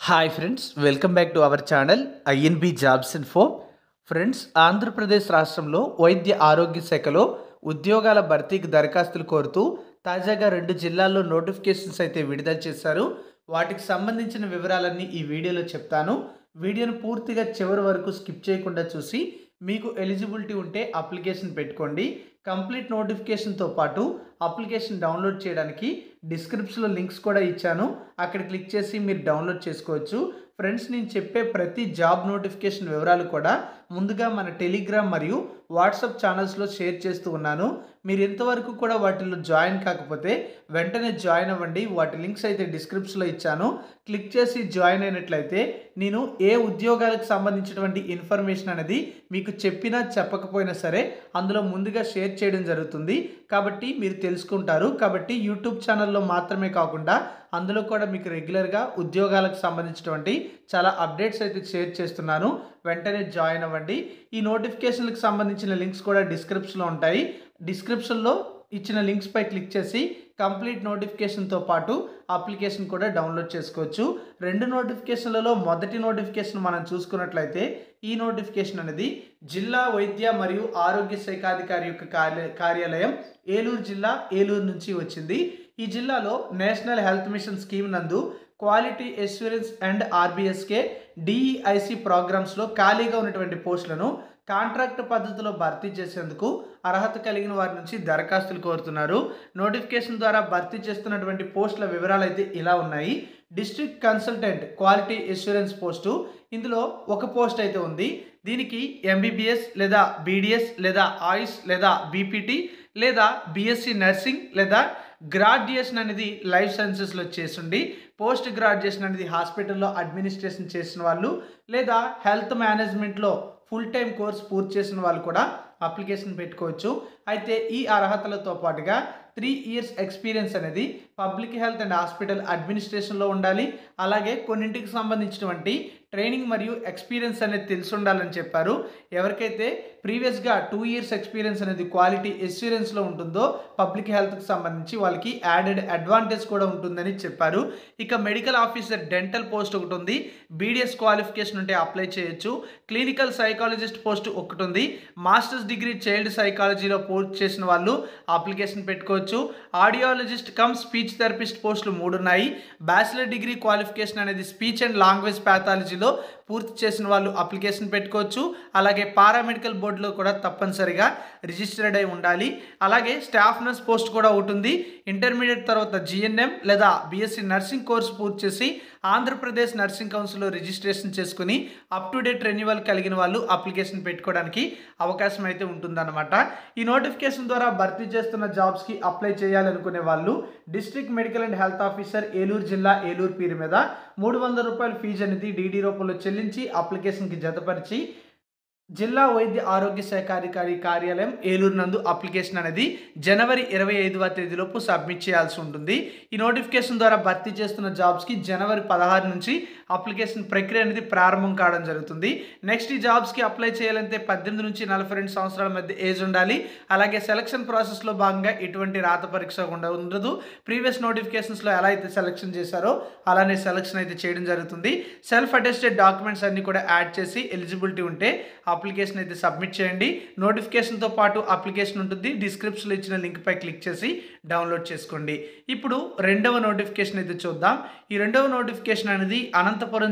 Hi friends, welcome back to our channel INB jobs info. Friends, Andhra Pradesh రాష్ట్రంలో వైద్య ఆరోగ్య శాఖలో ఉద్యోగాల భర్తీకి దరఖాస్తులు కోరుతూ తాజాగా 2 జిల్లాల్లో నోటిఫికేషన్స్ అయితే విడుదల చేశారు. వాటికి సంబంధించిన వివరాలన్నీ ఈ వీడియోలో చెప్తాను. వీడియోను పూర్తిగా చివరి వరకు స్కిప్ చేయకుండా చూసి మీకు ఎలిజిబిలిటీ ఉంటే అప్లికేషన్ పెట్టుకోండి. కంప్లీట్ నోటిఫికేషన్తో పాటు అప్లికేషన్ డౌన్లోడ్ చేయడానికి డిస్క్రిప్షన్లో లింక్స్ కూడా ఇచ్చాను. అక్కడ క్లిక్ చేసి మీరు డౌన్లోడ్ చేసుకోవచ్చు. ఫ్రెండ్స్, నేను చెప్పే ప్రతి జాబ్ నోటిఫికేషన్ వివరాలు కూడా ముందుగా మన టెలిగ్రామ్ మరియు వాట్సాప్ ఛానల్స్లో షేర్ చేస్తూ ఉన్నాను. మీరు ఇంతవరకు కూడా వాటిల్లో జాయిన్ కాకపోతే వెంటనే జాయిన్ అవ్వండి. వాటి లింక్స్ అయితే డిస్క్రిప్షన్లో ఇచ్చాను. క్లిక్ చేసి జాయిన్ అయినట్లయితే నేను ఏ ఉద్యోగాలకు సంబంధించినటువంటి ఇన్ఫర్మేషన్ అనేది మీకు చెప్పినా చెప్పకపోయినా సరే అందులో ముందుగా షేర్ చేయడం జరుగుతుంది. కాబట్టి మీరు తెలుసుకుంటారు. కాబట్టి యూట్యూబ్ ఛానల్లో మాత్రమే కాకుండా అందులో కూడా మీకు రెగ్యులర్గా ఉద్యోగాలకు సంబంధించినటువంటి చాలా అప్డేట్స్ అయితే షేర్ చేస్తున్నాను. వెంటనే జాయిన్ అవ్వండి. ఈ నోటిఫికేషన్లకు సంబంధించిన లింక్స్ కూడా డిస్క్రిప్షన్లో ఉంటాయి. డిస్క్రిప్షన్లో ఇచ్చిన లింక్స్పై క్లిక్ చేసి కంప్లీట్ నోటిఫికేషన్తో పాటు అప్లికేషన్ కూడా డౌన్లోడ్ చేసుకోవచ్చు. 2 నోటిఫికేషన్లలో మొదటి నోటిఫికేషన్ మనం చూసుకున్నట్లయితే ఈ నోటిఫికేషన్ అనేది జిల్లా వైద్య మరియు ఆరోగ్య శాఖాధికారి యొక్క కార్యాలయం ఏలూరు జిల్లా ఏలూరు నుంచి వచ్చింది. ఈ జిల్లాలో నేషనల్ హెల్త్ మిషన్ స్కీమ్ నందు quality assurance and RBSK DEIC ప్రోగ్రామ్స్లో ఖాళీగా ఉన్నటువంటి పోస్టులను కాంట్రాక్ట్ పద్ధతిలో భర్తీ చేసేందుకు అర్హత కలిగిన వారి నుంచి దరఖాస్తులు కోరుతున్నారు. నోటిఫికేషన్ ద్వారా భర్తీ చేస్తున్నటువంటి పోస్టుల వివరాలు అయితే ఇలా ఉన్నాయి. District consultant quality assurance post, ఇందులో ఒక పోస్ట్ అయితే ఉంది. దీనికి ఎంబీబీఎస్ లేదా బీడీఎస్ లేదా ఆయుష్ లేదా బీపీటీ లేదా బీఎస్సీ నర్సింగ్ లేదా గ్రాడ్యుయేషన్ అనేది లైఫ్ సైన్సెస్లో చేసిండి, పోస్ట్ గ్రాడ్యుయేషన్ అనేది హాస్పిటల్లో అడ్మినిస్ట్రేషన్ చేసిన వాళ్ళు లేదా హెల్త్ మేనేజ్మెంట్లో ఫుల్ టైం కోర్స్ పూర్తి చేసిన వాళ్ళు కూడా అప్లికేషన్ పెట్టుకోవచ్చు. అయితే ఈ అర్హతలతో పాటుగా 3 years ఎక్స్పీరియన్స్ అనేది పబ్లిక్ హెల్త్ అండ్ హాస్పిటల్ అడ్మినిస్ట్రేషన్లో ఉండాలి. అలాగే కొన్నింటికి సంబంధించినటువంటి ట్రైనింగ్ మరియు ఎక్స్పీరియన్స్ అనేది తెలిసి ఉండాలని చెప్పారు. ఎవరికైతే ప్రీవియస్గా 2 years ఎక్స్పీరియన్స్ అనేది క్వాలిటీ అష్యూరెన్స్లో ఉంటుందో పబ్లిక్ హెల్త్కి సంబంధించి వాళ్ళకి యాడెడ్ అడ్వాంటేజ్ కూడా ఉంటుందని చెప్పారు. ఇక మెడికల్ ఆఫీసర్ డెంటల్ పోస్ట్ ఒకటి ఉంది. బీడీఎస్ క్వాలిఫికేషన్ ఉంటే అప్లై చేయొచ్చు. క్లినికల్ సైకాలజిస్ట్ పోస్ట్ ఒకటి ఉంది. మాస్టర్స్ డిగ్రీ చైల్డ్ సైకాలజీలో పోస్ట్ చేసిన వాళ్ళు అప్లికేషన్ పెట్టుకోవచ్చు. ఆడియాలజిస్ట్ కమ్ స్పీచ్ థెరపిస్ట్ పోస్టులు 3 ఉన్నాయి. బ్యాచిలర్ డిగ్రీ క్వాలిఫికేషన్ అనేది స్పీచ్ అండ్ లాంగ్వేజ్ ప్యాథాలజీలో పూర్తి చేసిన వాళ్ళు అప్లికేషన్ పెట్టుకోవచ్చు. అలాగే పారామెడికల్ బోర్డులో కూడా తప్పనిసరిగా రిజిస్టర్డ్ అయి ఉండాలి. అలాగే స్టాఫ్ నర్స్ పోస్ట్ కూడా ఉంటుంది. ఇంటర్మీడియట్ తర్వాత జిఎన్ఎం లేదా బీఎస్సీ నర్సింగ్ కోర్సు పూర్తి చేసి ఆంధ్రప్రదేశ్ నర్సింగ్ కౌన్సిల్లో రిజిస్ట్రేషన్ చేసుకుని అప్ టు డేట్ రెన్యువల్ కలిగిన వాళ్ళు అప్లికేషన్ పెట్టుకోవడానికి అవకాశం అయితే ఉంటుందన్నమాట. ఈ నోటిఫికేషన్ ద్వారా భర్తీ చేస్తున్న జాబ్స్కి అప్లై చేయాలనుకునే వాళ్ళు district medical and health officer Eluru జిల్లా ఏలూరు పేరు మీద 300 రూపాయల ఫీజు అనేది డీడీ రూపంలో చెల్లించి అప్లికేషన్కి జతపరిచి జిల్లా వైద్య ఆరోగ్య శాఖాధికారి కార్యాలయం ఏలూరు నందు అప్లికేషన్ అనేది జనవరి 25వ తేదీలోపు సబ్మిట్ చేయాల్సి ఉంటుంది. ఈ నోటిఫికేషన్ ద్వారా భర్తీ చేస్తున్న జాబ్స్కి జనవరి 16 నుంచి అప్లికేషన్ ప్రక్రియ అనేది ప్రారంభం కావడం జరుగుతుంది. నెక్స్ట్ ఈ జాబ్స్కి అప్లై చేయాలంటే 18 నుంచి 42 సంవత్సరాల మధ్య ఏజ్ ఉండాలి. అలాగే సెలక్షన్ ప్రాసెస్లో భాగంగా ఎటువంటి రాత పరీక్ష ఉండదు. ప్రీవియస్ నోటిఫికేషన్స్లో ఎలా అయితే సెలక్షన్ చేశారో అలానే సెలక్షన్ అయితే చేయడం జరుగుతుంది. సెల్ఫ్ అటెస్టెడ్ డాక్యుమెంట్స్ అన్ని కూడా యాడ్ చేసి ఎలిజిబిలిటీ ఉంటే అప్లికేషన్ అయితే సబ్మిట్ చేయండి. నోటిఫికేషన్తో పాటు అప్లికేషన్ ఉంటుంది. డిస్క్రిప్షన్లో ఇచ్చిన లింక్పై క్లిక్ చేసి డౌన్లోడ్ చేసుకోండి. ఇప్పుడు 2వ నోటిఫికేషన్ అయితే చూద్దాం. ఈ 2వ నోటిఫికేషన్ అనేది అనంతపురం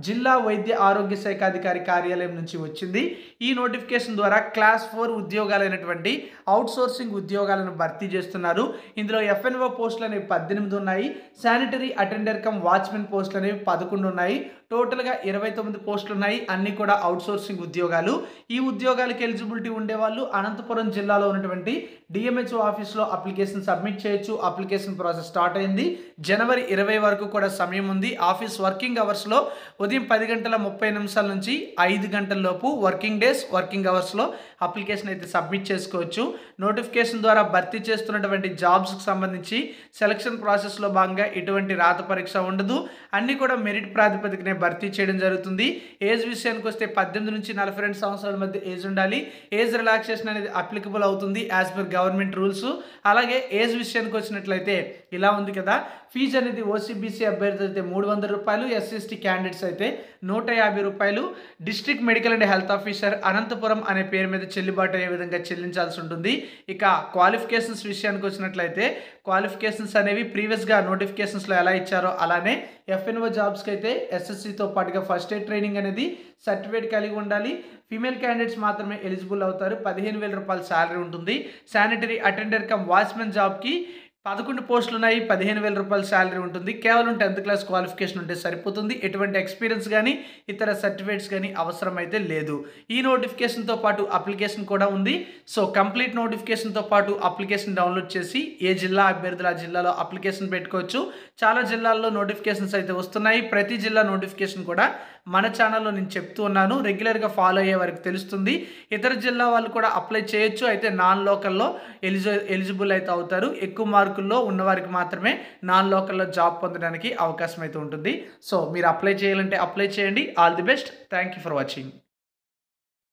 జిల్లా వైద్య ఆరోగ్య శాఖాధికారి కార్యాలయం నుంచి వచ్చింది. ఈ నోటిఫికేషన్ ద్వారా క్లాస్ 4 ఉద్యోగాలైనటువంటి అవుట్ సోర్సింగ్ ఉద్యోగాలను భర్తీ చేస్తున్నారు. ఇందులో ఎఫ్ఎన్ఓ పోస్టులు అనేవి 18 ఉన్నాయి. శానిటరీ అటెండర్ కమ్ వాచ్మెన్ పోస్టులు అనేవి 11 ఉన్నాయి. టోటల్గా 29 పోస్టులు ఉన్నాయి. అన్నీ కూడా అవుట్ సోర్సింగ్ ఉద్యోగాలు. ఈ ఉద్యోగాలకు ఎలిజిబిలిటీ ఉండేవాళ్ళు అనంతపురం జిల్లాలో ఉన్నటువంటి డిఎంహెచ్ఓ ఆఫీస్లో అప్లికేషన్ సబ్మిట్ చేయొచ్చు. అప్లికేషన్ ప్రాసెస్ స్టార్ట్ అయింది. జనవరి 20 వరకు కూడా సమయం ఉంది. ఆఫీస్ వర్కింగ్ అవర్స్లో ఉదయం 10:30 నుంచి 5 గంటల లోపు వర్కింగ్ అవర్స్లో అప్లికేషన్ అయితే సబ్మిట్ చేసుకోవచ్చు. నోటిఫికేషన్ ద్వారా భర్తీ చేస్తున్నటువంటి జాబ్స్కి సంబంధించి సెలక్షన్ ప్రాసెస్లో భాగంగా ఎటువంటి రాత పరీక్ష ఉండదు. అన్నీ కూడా మెరిట్ ప్రాతిపదికనే భర్తీ చేయడం జరుగుతుంది. ఏజ్ విషయానికి వస్తే 18 నుంచి 42 సంవత్సరాల మధ్య ఏజ్ ఉండాలి. ఏజ్ రిలాక్సేషన్ అనేది అప్లికబుల్ అవుతుంది యాజ్ పర్ గవర్నమెంట్ రూల్స్. అలాగే ఏజ్ విషయానికి వచ్చినట్లయితే ఇలా ఉంది కదా, ఫీజు అనేది ఓసీబీసీ అభ్యర్థులు అయితే రూ. 300, ఎస్సీ క్యాండిడేట్స్ అయితే రూ. 150. District medical and health officer Anantapuram అనే పేరు మీద చెల్లుబాటు అయ్యే విధంగా చెల్లించాల్సి ఉంటుంది. ఇక క్వాలిఫికేషన్స్ విషయానికి వచ్చినట్లయితే క్వాలిఫికేషన్స్ అనేవి ప్రీవియస్గా నోటిఫికేషన్స్లో ఎలా ఇచ్చారో అలానే ఎఫ్ఎన్ఓ జాబ్స్కి అయితే ఎస్ఎస్సితో పాటుగా ఫస్ట్ ఎయిడ్ ట్రైనింగ్ అనేది సర్టిఫికేట్ కలిగి ఉండాలి. ఫీమేల్ క్యాండిడేట్స్ మాత్రమే ఎలిజిబుల్ అవుతారు. 15,000 శాలరీ ఉంటుంది. శానిటరీ అటెండర్ కమ్ వాచ్మెన్ జాబ్కి 11 పోస్టులు ఉన్నాయి. 15,000 శాలరీ ఉంటుంది. కేవలం 10th క్లాస్ క్వాలిఫికేషన్ ఉంటే సరిపోతుంది. ఎటువంటి ఎక్స్పీరియన్స్ కానీ ఇతర సర్టిఫికేట్స్ కానీ అవసరం అయితే లేదు. ఈ నోటిఫికేషన్తో పాటు అప్లికేషన్ కూడా ఉంది. సో కంప్లీట్ నోటిఫికేషన్తో పాటు అప్లికేషన్ డౌన్లోడ్ చేసి ఏ జిల్లా అభ్యర్థులు ఆ జిల్లాలో అప్లికేషన్ పెట్టుకోవచ్చు. చాలా జిల్లాల్లో నోటిఫికేషన్స్ అయితే వస్తున్నాయి. ప్రతి జిల్లా నోటిఫికేషన్ కూడా మన ఛానల్లో నేను చెప్తూ ఉన్నాను. రెగ్యులర్గా ఫాలో అయ్యే వారికి తెలుస్తుంది. ఇతర జిల్లా వాళ్ళు కూడా అప్లై చేయొచ్చు. అయితే నాన్ లోకల్లో ఎలిజిబుల్ అయితే అవుతారు. ఎక్కువ మార్కుల్లో ఉన్నవారికి మాత్రమే నాన్ లోకల్లో జాబ్ పొందడానికి అవకాశం అయితే ఉంటుంది. సో మీరు అప్లై చేయాలంటే అప్లై చేయండి. All the best. Thank you for watching.